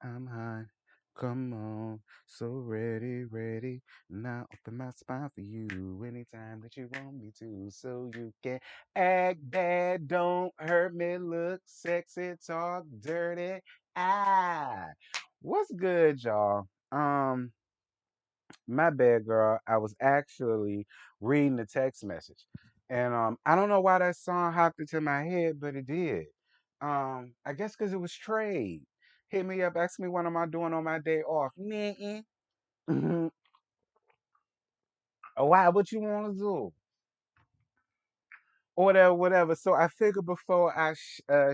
I'm hot. Come on. So ready, ready. Now open my spine for you anytime that you want me to. So you can act bad, don't hurt me, look sexy, talk dirty. Ah. What's good, y'all? My bad, girl. I was actually reading the text message. And I don't know why that song hopped into my head, but it did. I guess because it was trade. Hit me up, ask me what am I doing on my day off. Nah. Oh, why? What you want to do? Or whatever, whatever. So I figured before I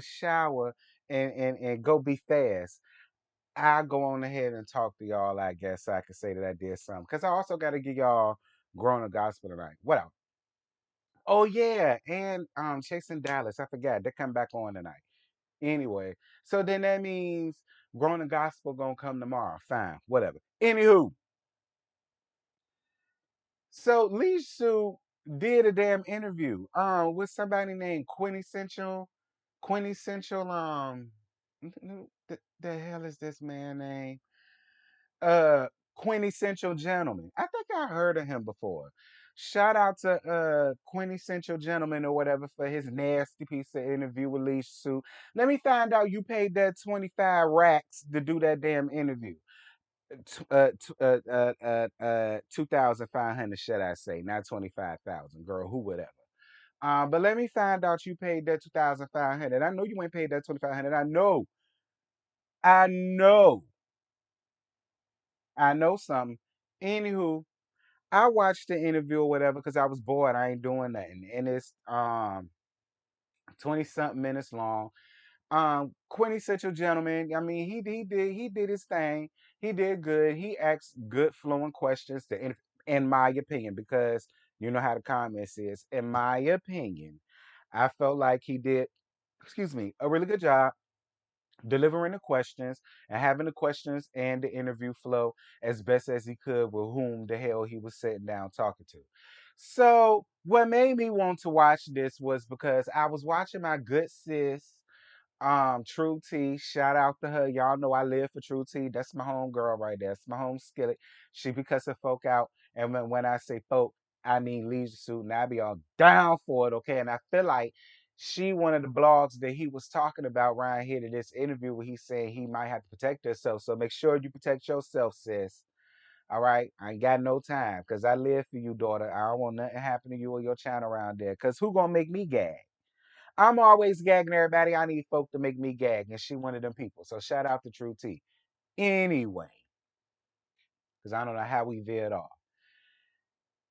shower and go be fast, I'll go on ahead and talk to y'all, I guess, so I can say that I did something. Because I also got to give y'all growing the gospel tonight. What else? Oh yeah, and Chasing Dallas. I forgot they come back on tonight. Anyway, so then that means Growing the Gospel gonna come tomorrow. Fine, whatever. Anywho, so Lee Sue did a damn interview with somebody named Quintessential the hell is this man name? uh Quintessential Gentleman. I think I heard of him before. Shout out to Quintessential Gentleman or whatever for his nasty piece of interview with Lee Sue. Let me find out you paid that 25 racks to do that damn interview. 2,500, should I say, not 25,000, girl, who would ever. But let me find out you paid that 2,500. I know you ain't paid that 2,500. I know, I know something. Anywho, I watched the interview or whatever because I was bored. I ain't doing nothing. And it's 20 something minutes long. Quintessential Gentleman. I mean, he did his thing. He did good. He asked good flowing questions in my opinion, because you know how the comments is. In my opinion, I felt like he did, excuse me, a really good job delivering the questions and having the questions and the interview flow as best as he could with whom the hell he was sitting down talking to. So, what made me want to watch this was because I was watching my good sis, True T. Shout out to her. Y'all know I live for True T. That's my home girl right there. That's my home skillet. She be cussing folk out. And when I say folk, I mean leisure suit. And I be all down for it, okay? And I feel like she one of the blogs that he was talking about right here to this interview where he's saying he might have to protect herself. So make sure you protect yourself, sis. All right. I ain't got no time because I live for you, daughter. I don't want nothing happen to you or your channel around there. Because who gonna make me gag? I'm always gagging everybody. I need folk to make me gag, and she one of them people. So shout out to True T. Anyway, because I don't know how we veered off.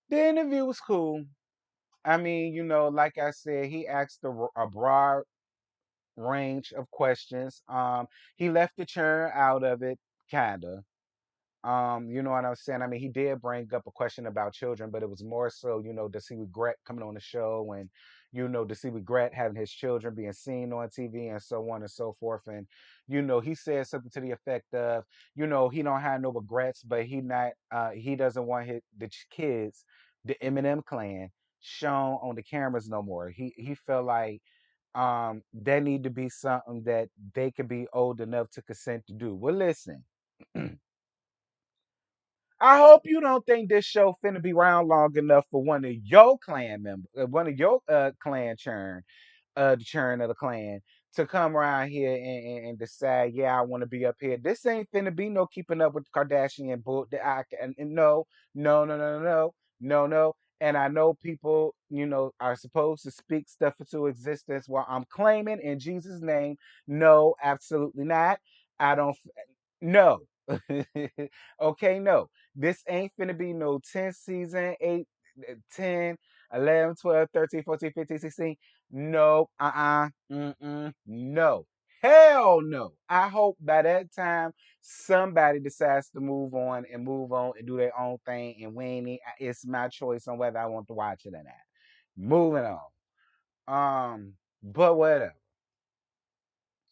The interview was cool. I mean, like I said, he asked a broad range of questions. He left the churn out of it, kinda. You know what I'm saying? I mean, he did bring up a question about children, but it was more so, does he regret coming on the show, and, does he regret having his children being seen on TV and so on and so forth. And, he said something to the effect of, he don't have no regrets, but he doesn't want the kids, the Eminem clan, shown on the cameras no more. He felt like there need to be something that they could be old enough to consent to do. Well, listen. I hope you don't think this show finna be around long enough for one of your clan members, one of your clan churn, the churn of the clan, to come around here and decide, yeah, I want to be up here. This ain't finna be no keeping up with the Kardashian bull. And no, no, no, no, no, no, no, no. And I know people, are supposed to speak stuff into existence. While I'm claiming in Jesus' name, no, absolutely not. I don't. No. Okay, no. This ain't finna be no 10th season, 8, 10, 11, 12, 13, 14, 15, 16. No, no. Hell no. I hope by that time somebody decides to move on and do their own thing. And it's my choice on whether I want to watch it or not. Moving on. But whatever.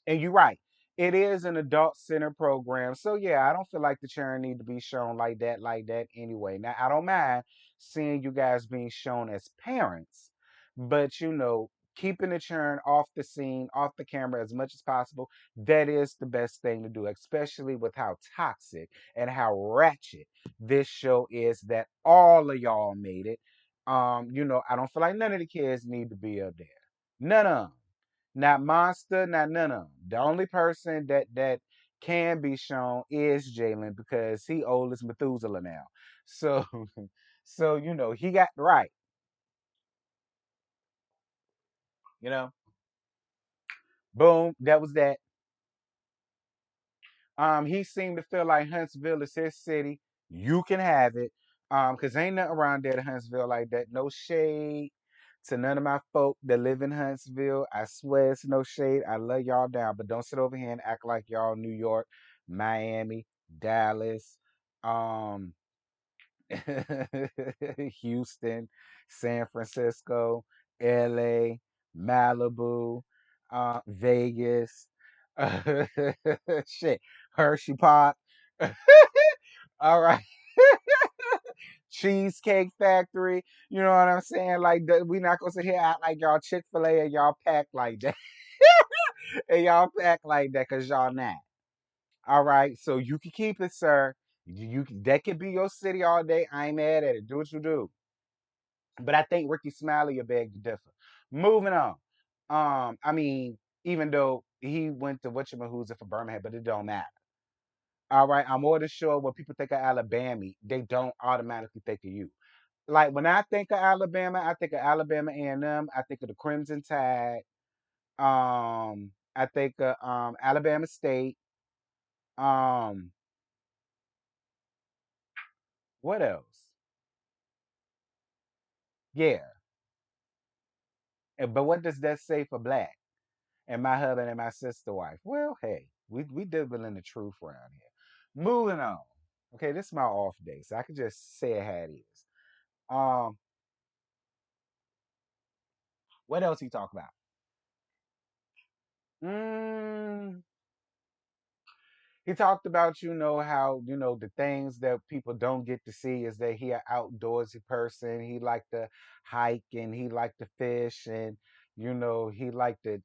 And you're right. It is an adult center program. So yeah, I don't feel like the children need to be shown like that anyway. Now I don't mind seeing you guys being shown as parents, but keeping the churn off the scene, off the camera as much as possible, that is the best thing to do, especially with how toxic and how ratchet this show is that all of y'all made it. I don't feel like none of the kids need to be up there. None of them. Not Monster, not none of them. The only person that can be shown is Jalen because he old as Methuselah now. So so he got right, you know. Boom, that was that. He seemed to feel like Huntsville is his city. You can have it. Cause ain't nothing around there to Huntsville like that. No shade to none of my folk that live in Huntsville. I swear it's no shade. I love y'all down, but don't sit over here and act like y'all New York, Miami, Dallas, um, Houston, San Francisco, LA, Malibu, Vegas, shit, Hershey Pop. All right. Cheesecake Factory. You know what I'm saying? Like, we not gonna sit here and act like y'all Chick-fil-A and y'all pack like that. And y'all pack like that because y'all not. All right. So you can keep it, sir. That could be your city all day. I ain't mad at it. Do what you do. But I think Ricky Smiley a beg to differ. Moving on. I mean, even though he went to whatchamahoo's for Birmingham, but it don't matter. All right, I'm more than sure when people think of Alabama, they don't automatically think of you. Like when I think of Alabama, I think of Alabama A&M. I think of the Crimson Tide. I think of Alabama State. Um, what else? Yeah, but what does that say for black? And my husband and my sister wife. Well, hey, we dealing the truth around here. Moving on. Okay, this is my off day, so I can just say it how it is. Um, what else he talk about? Mm, he talked about how the things that people don't get to see is that he an outdoorsy person. He like to hike and he like to fish and he like to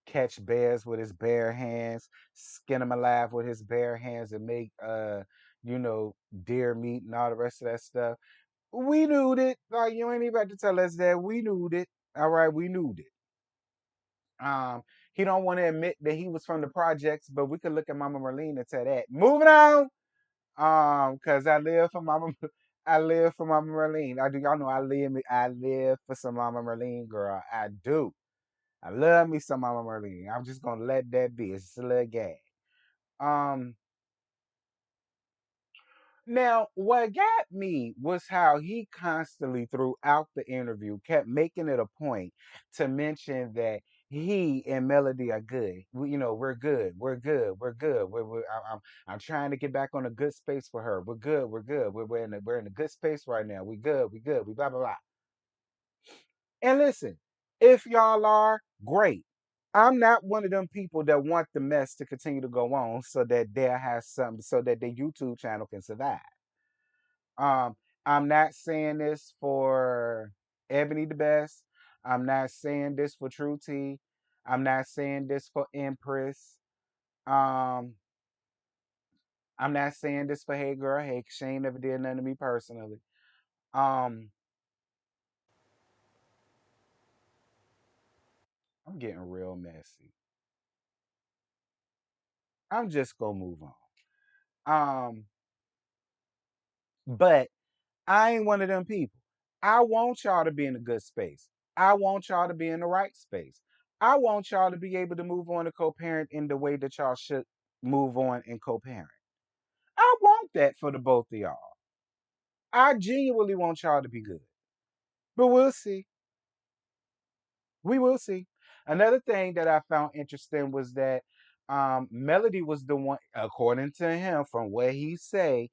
catch bears with his bare hands, skin them alive with his bare hands, and make you know, deer meat and all the rest of that stuff. We knew it. Like you ain't even about to tell us that. We knew it. All right, we knew it. Um, he don't want to admit that he was from the projects, but we could look at Mama Merlene and tell that. Moving on. Cause I live for Mama I live for Mama Merlene. I do y'all know I live for some Mama Merlene, girl. I do. I love me some Mama Merlene. I'm just gonna let that be. It's just a little gag. Um, Now what got me was how he constantly throughout the interview kept making it a point to mention that he and Melody are good. We're good. We're good. We're good. I'm trying to get back on a good space for her. We're good. We're good. We're in a good space right now. We good. We good. We blah blah blah. And listen, if y'all are, great. I'm not one of them people that want the mess to continue to go on so that there has something so that their YouTube channel can survive. Um, I'm not saying this for Ebony the Best. I'm not saying this for True T. I'm not saying this for Empress. Um, I'm not saying this for Hey Girl Hey. She ain't never did nothing to me personally. Um, I'm getting real messy. I'm just gonna move on. Um, but I ain't one of them people. I want y'all to be in a good space. I want y'all to be in the right space. I want y'all to be able to move on to co-parent in the way that y'all should move on and co-parent. I want that for the both of y'all. I genuinely want y'all to be good. But we'll see. We will see. Another thing that I found interesting was that Melody was the one, according to him, from what he say,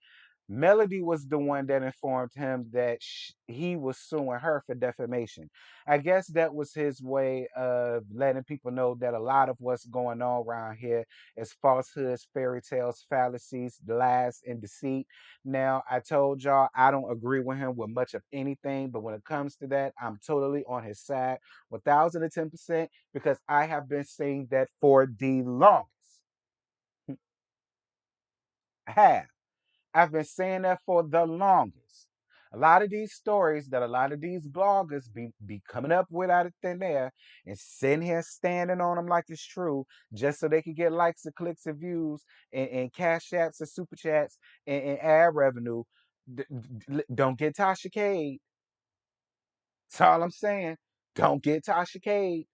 Melody was the one that informed him that he was suing her for defamation. I guess that was his way of letting people know that a lot of what's going on around here is falsehoods, fairy tales, fallacies, lies, and deceit. Now, I told y'all I don't agree with him with much of anything, but when it comes to that, I'm totally on his side, 1010%, because I have been saying that for the longest. I have. I've been saying that for the longest. A lot of these stories that a lot of these bloggers be coming up with out of thin air and sitting here standing on them like it's true, just so they can get likes and clicks and views and cash apps and super chats and ad revenue. Don't get Tasha Cade. That's all I'm saying. Don't get Tasha Cade.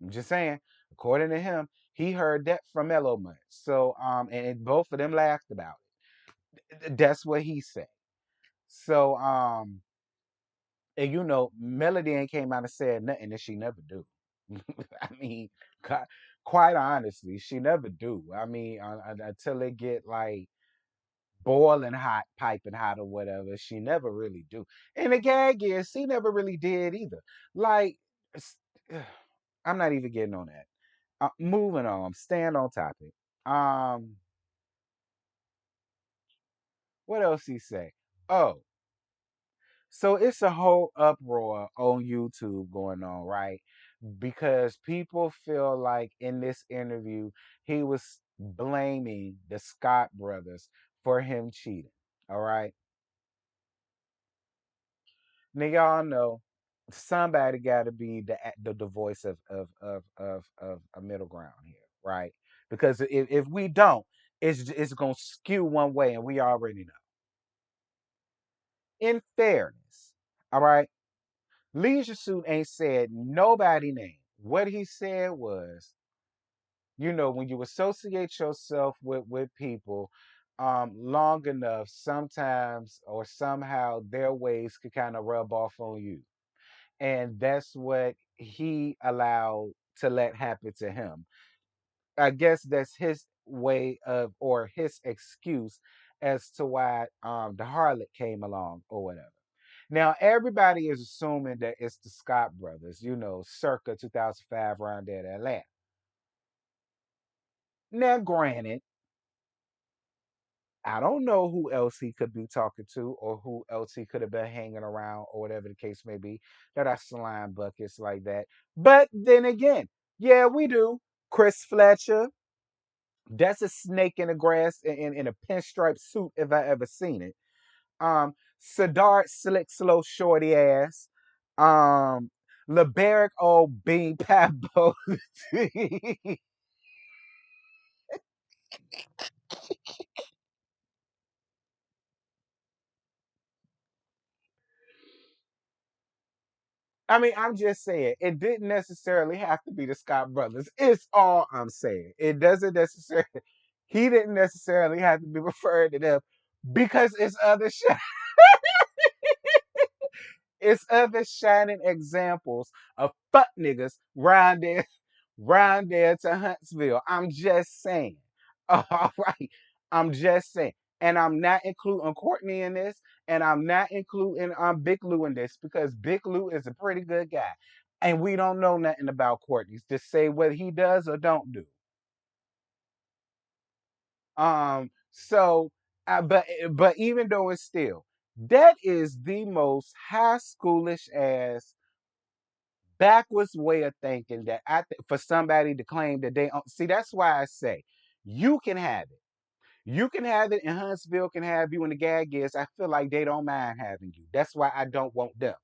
I'm just saying. According to him, he heard that from Mellow Much. So and both of them laughed about it. That's what he said. So, and Melody ain't came out and said nothing that she never do. I mean, qui- quite honestly, she never do. I mean, until it get like boiling hot, piping hot, or whatever, she never really do. And the gag is, she never really did either. Like, I'm not even getting on that. Moving on, staying on topic. Um, what else he say? Oh, so it's a whole uproar on YouTube going on, right? Because people feel like in this interview, he was blaming the Scott brothers for him cheating. All right. Now y'all know somebody got to be the voice of a middle ground here, right? Because if we don't, it's gonna skew one way, and we already know. In fairness, all right. Leisure Suit ain't said nobody name. What he said was, when you associate yourself with people long enough, sometimes or somehow their ways could kind of rub off on you. And that's what he allowed to let happen to him. I guess that's his way of, or his excuse as to why the harlot came along or whatever. Now, everybody is assuming that it's the Scott brothers, circa 2005, around there in Atlanta. Now, granted, I don't know who else he could be talking to or who else he could have been hanging around or whatever the case may be that are slime buckets like that. But then again, yeah, we do. Chris Fletcher, that's a snake in the grass in a pinstripe suit if I ever seen it. Sadart Slick Slow Shorty ass. Um, Liberic old Bean Pablo. I mean, I'm just saying it didn't necessarily have to be the Scott brothers. It's all I'm saying. It doesn't necessarily. He didn't necessarily have to be referred to them because it's other shining examples of fuck niggas round there to Huntsville. I'm just saying. All right. I'm just saying. And I'm not including Courtney in this, and I'm not including Big Lou in this because Big Lou is a pretty good guy. And we don't know nothing about Courtney to say what he does or don't do. But even though it's still, that is the most high schoolish ass backwards way of thinking that for somebody to claim that they see. That's why I say you can have it. You can have it, and Huntsville can have you. And the gag is, I feel like they don't mind having you. That's why I don't want them.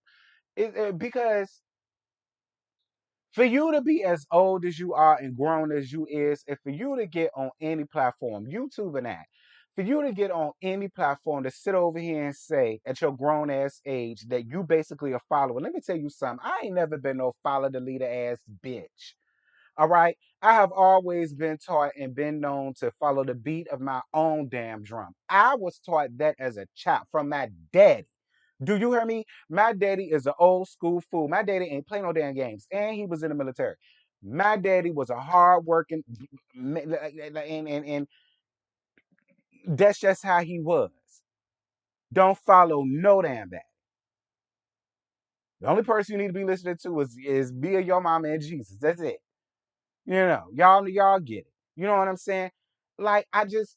Because for you to be as old as you are and grown as you is, and for you to get on any platform, YouTube and that, for you to get on any platform to sit over here and say at your grown ass age that you basically a follower. Let me tell you something. I ain't never been no follow the leader ass bitch. All right. I have always been taught and been known to follow the beat of my own damn drum. I was taught that as a child from my daddy. Do you hear me? My daddy is an old school fool. My daddy ain't play no damn games, and he was in the military. My daddy was a hard working, and That's just how he was. Don't follow no damn bad. The only person you need to be listening to is Bia, your mama, and Jesus. That's it. Y'all get it. You know what I'm saying? Like I just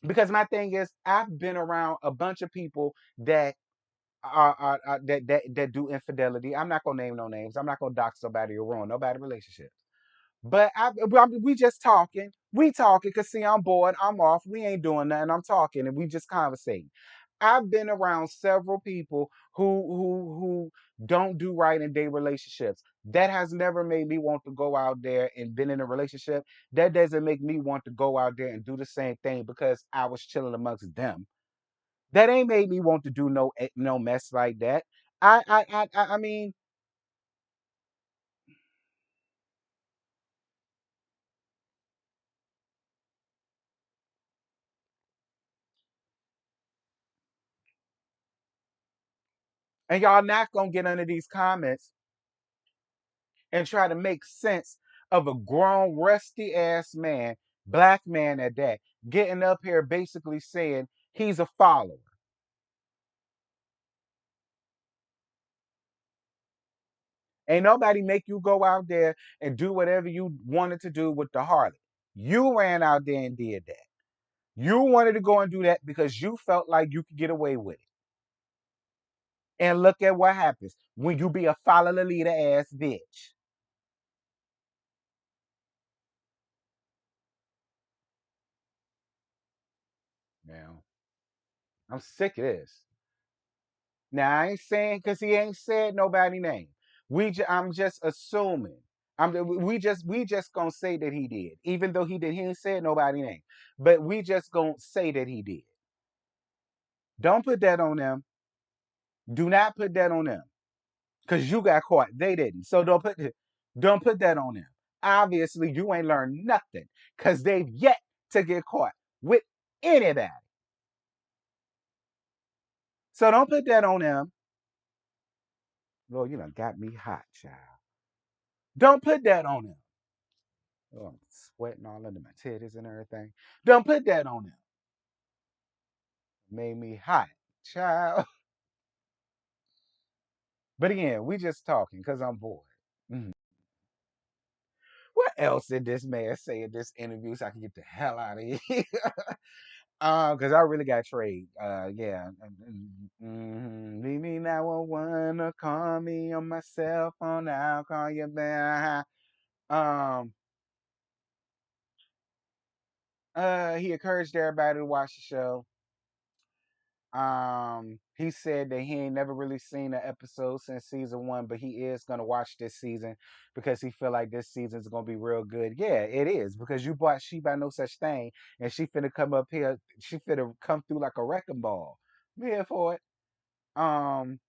because my thing is I've been around a bunch of people that that do infidelity. I'm not gonna name no names. I'm not gonna dox somebody or ruin nobody relationship. But we just talking. We talking because see, I'm bored. I'm off. We ain't doing nothing. I'm talking and we just conversating. I've been around several people who don't do right in their relationships. That has never made me want to go out there and been in a relationship. That doesn't make me want to go out there and do the same thing because I was chilling amongst them. That ain't made me want to do no mess like that. I mean, and y'all not gonna get under these comments and try to make sense of a grown, rusty ass man, black man at that, getting up here basically saying he's a follower. Ain't nobody make you go out there and do whatever you wanted to do with the harlot. You ran out there and did that. You wanted to go and do that because you felt like you could get away with it. And look at what happens when you be a follow the leader ass bitch. Now, I'm sick of this. Now I ain't saying because he ain't said nobody name. I'm just assuming. We just gonna say that he did, even though he did. He ain't said nobody name, but we just gonna say that he did. Don't put that on them. Do not put that on them because you got caught. They didn't. So don't put that on them. Obviously, you ain't learned nothing because they've yet to get caught with anybody. So don't put that on them. Lord, you done got me hot, child. Don't put that on them. Oh, I'm sweating all under my titties and everything. Don't put that on them. Made me hot, child. But again, we just talking because I'm bored. Mhm. What else did this man say in this interview so I can get the hell out of here? Because I really got trade. Yeah. Leave me 911 or call me on my cell phone. I'll call you back. Um. He encouraged everybody to watch the show. He said that he ain't never really seen an episode since season one, but he is gonna watch this season because he feel like this season's gonna be real good. Yeah, it is because you bought She by No Such Thing, and she finna come up here. She finna come through like a wrecking ball. I'm here for it. Um,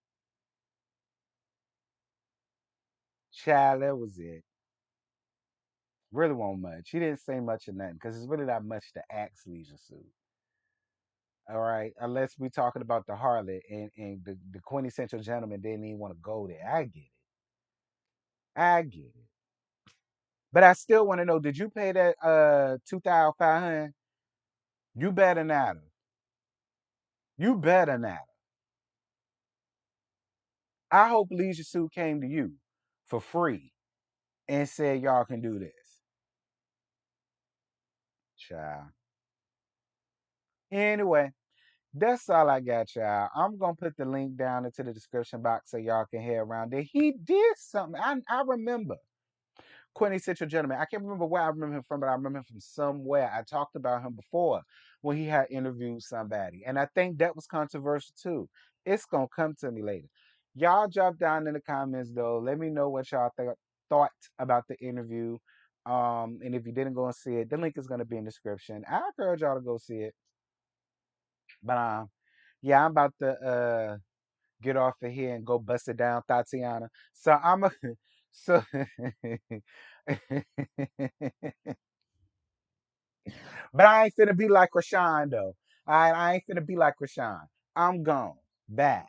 Child, that was it. Really won't much. He didn't say much of nothing because it's really not much to ask Leisure Suit. All right, unless we talking about the harlot and the quintessential gentleman didn't even want to go there. I get it. I get it. But I still want to know, did you pay that 2,500? You better not have. You better not have. I hope Leisure Suit came to you for free and said y'all can do this. Child. Anyway, that's all I got, y'all. I'm gonna put the link down into the description box so y'all can head around there. He did something. I remember. Quintessential gentleman. I can't remember where I remember him from, but I remember him from somewhere. I talked about him before when he had interviewed somebody. And I think that was controversial too. It's gonna come to me later. Y'all drop down in the comments though. Let me know what y'all thought about the interview. And if you didn't go and see it, the link is gonna be in the description. I encourage y'all to go see it. But yeah, I'm about to get off of here and go bust it down, Tatiana. So I'm a so but I ain't finna be like Rashawn though. I ain't finna be like Rashawn. I'm gone. Bye.